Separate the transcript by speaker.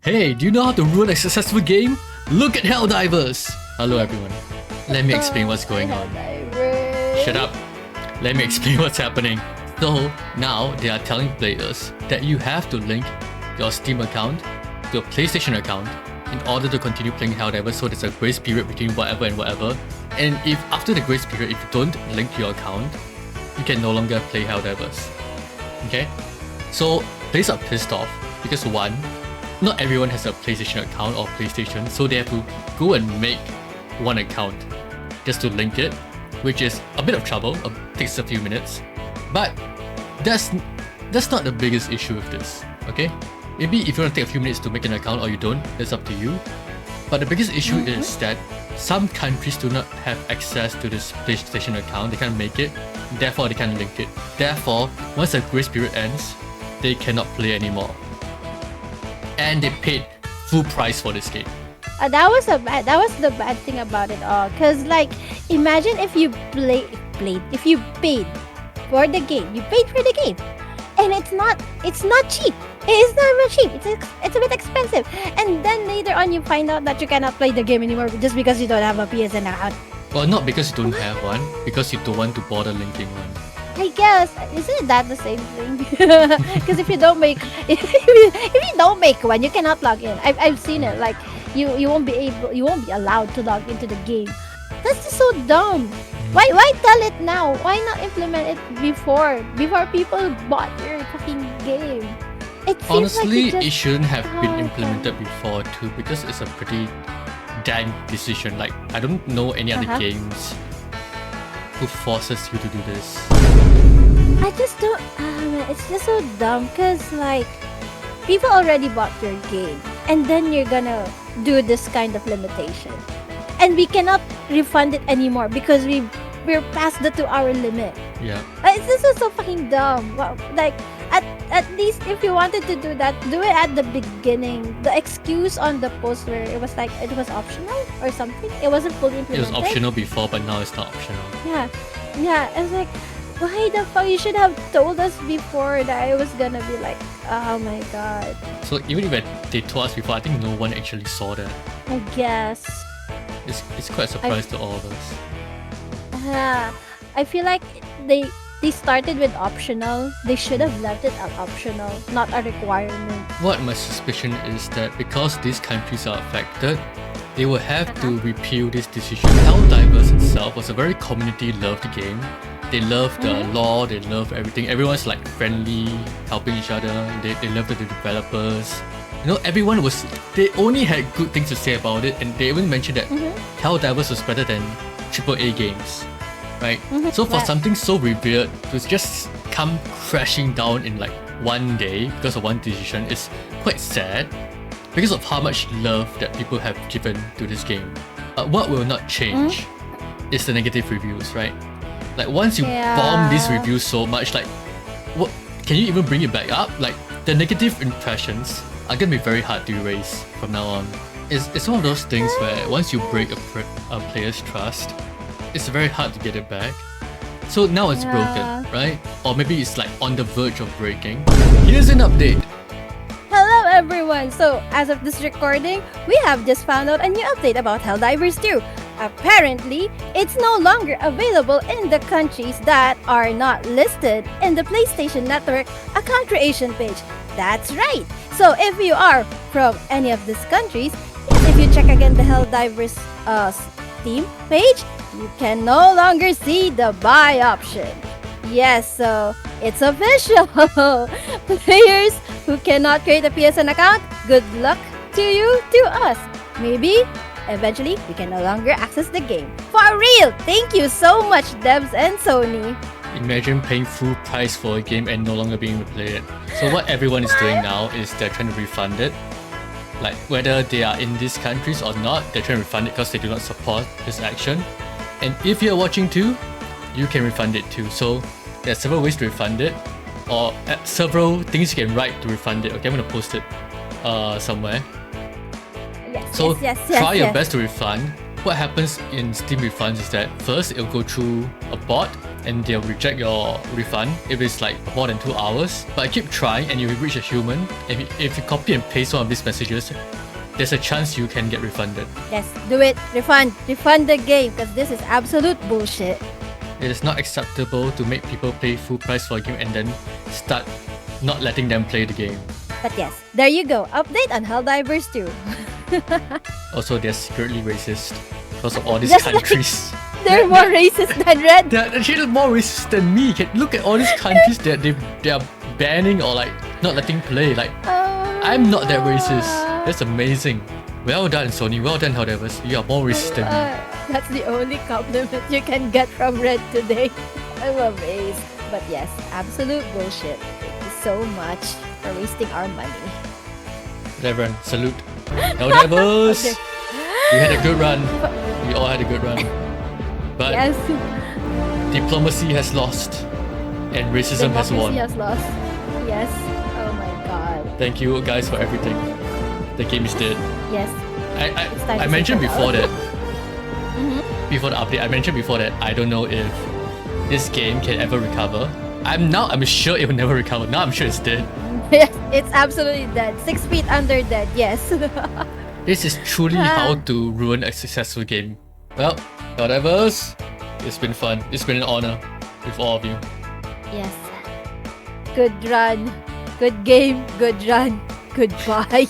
Speaker 1: Hey, do you know how to ruin a successful game? Look at Helldivers! Hello everyone. Let me explain what's going on. Shut up. Let me explain what's happening. So, now they are telling players that you have to link your Steam account to your PlayStation account in order to continue playing Helldivers, so there's a grace period between whatever and whatever. And if after the grace period, if you don't link your account, you can no longer play Helldivers. Okay? So, players are pissed off because one, not everyone has a PlayStation account or PlayStation, so they have to go and make one account just to link it, which is a bit of trouble, takes a few minutes. But that's not the biggest issue with this, okay? Maybe if you want to take a few minutes to make an account or you don't, that's up to you. But the biggest issue is that some countries do not have access to this PlayStation account, they can't make it, therefore they can't link it. Therefore, once the grace period ends, they cannot play anymore. And they paid full price for this game.
Speaker 2: That was the bad thing about it all. Cause like, imagine if you paid for the game. You paid for the game, and it's not cheap. It's not much cheap. It's a bit expensive. And then later on, you find out that you cannot play the game anymore just because you don't have a PSN account.
Speaker 1: Well, not because you don't have one, because you don't want to bother linking one.
Speaker 2: I guess, isn't that the same thing? Because if you don't make one, you cannot log in. I've seen it. Like you won't be allowed to log into the game. That's just so dumb. Why tell it now? Why not implement it before people bought your fucking game? It seems
Speaker 1: honestly,
Speaker 2: like
Speaker 1: it shouldn't have been implemented before too, because it's a pretty dank decision. Like, I don't know any other games who forces you to do this.
Speaker 2: I just don't. It's just so dumb. Cause like, people already bought your game, and then you're gonna do this kind of limitation, and we cannot refund it anymore because we're past the 2-hour limit.
Speaker 1: Yeah.
Speaker 2: This is so fucking dumb. Well, like, at least if you wanted to do that, do it at the beginning. The excuse on the post where it was like it was optional or something. It wasn't fully implemented.
Speaker 1: It was optional before, but now it's not optional.
Speaker 2: Yeah. It's like, why the fuck? You should have told us before that it was gonna be like, oh my god.
Speaker 1: So even if they told us before, I think no one actually saw that.
Speaker 2: I guess.
Speaker 1: It's quite a surprise to all of us.
Speaker 2: I feel like they started with optional. They should have left it at optional, not a requirement.
Speaker 1: What my suspicion is that because these countries are affected, they will have to repeal this decision. Helldivers itself was a very community-loved game. They love the lore, they love everything. Everyone's like friendly, helping each other. They love the developers. You know, they only had good things to say about it, and they even mentioned that Helldivers was better than AAA games, right? So for something so revered to just come crashing down in like one day because of one decision is quite sad because of how much love that people have given to this game. What will not change is the negative reviews, right? Like once you bomb these reviews so much, like what can you even bring it back up? Like the negative impressions are gonna be very hard to erase from now on. It's one of those things where once you break a player's trust, it's very hard to get it back. So now it's broken, right? Or maybe it's like on the verge of breaking. Here's an update.
Speaker 2: Hello everyone! So as of this recording, we have just found out a new update about Helldivers 2. Apparently, it's no longer available in the countries that are not listed in the PlayStation Network account creation page. That's right! So if you are from any of these countries, if you check again the Helldivers Steam page, you can no longer see the buy option. Yes, so it's official! Players who cannot create a PSN account, good luck to you, to us. Maybe eventually we can no longer access the game. For real! Thank you so much, Devs and Sony.
Speaker 1: Imagine paying full price for a game and no longer being able to play it. So what everyone is doing now is they're trying to refund it. Like whether they are in these countries or not, they're trying to refund it because they do not support this action. And if you're watching too, you can refund it too. So there are several ways to refund it, or several things you can write to refund it. Okay, I'm gonna post it somewhere. Try your best to refund. What happens in Steam refunds is that first it'll go through a bot and they'll reject your refund if it's like more than 2 hours. But I keep trying and you reach a human. If you copy and paste one of these messages, there's a chance you can get refunded.
Speaker 2: Yes, do it. Refund the game because this is absolute bullshit.
Speaker 1: It is not acceptable to make people pay full price for a game and then start not letting them play the game.
Speaker 2: But yes, there you go. Update on Helldivers 2.
Speaker 1: Also, they're secretly racist because of all these
Speaker 2: Just like-
Speaker 1: countries.
Speaker 2: They're more racist than Red.
Speaker 1: They're actually more racist than me. Look at all these countries that they are banning or like not letting play. Like, I'm not that racist. That's amazing. Well done, Sony. Well done, Helldivers. You are more racist than me.
Speaker 2: That's the only compliment you can get from Red today. I'm amazed. But yes, absolute bullshit. Thank you so much for wasting our money.
Speaker 1: Everyone, salute. Helldivers!
Speaker 2: Okay.
Speaker 1: We had a good run. We all had a good run. But
Speaker 2: Yes,
Speaker 1: diplomacy has lost. And racism has won.
Speaker 2: democracy has lost. Yes. Oh my god.
Speaker 1: Thank you guys for everything. The game is dead.
Speaker 2: Yes. It's time
Speaker 1: I
Speaker 2: to
Speaker 1: mentioned
Speaker 2: settle
Speaker 1: before
Speaker 2: down.
Speaker 1: that before the update, I mentioned before that I don't know if this game can ever recover. I'm sure it will never recover. Now I'm sure it's dead.
Speaker 2: Yes, it's absolutely dead. 6 feet under dead. Yes.
Speaker 1: This is truly how to ruin a successful game. Well, Helldivers, it's been fun. It's been an honor with all of you.
Speaker 2: Yes. Good run. Good game. Good run. Goodbye.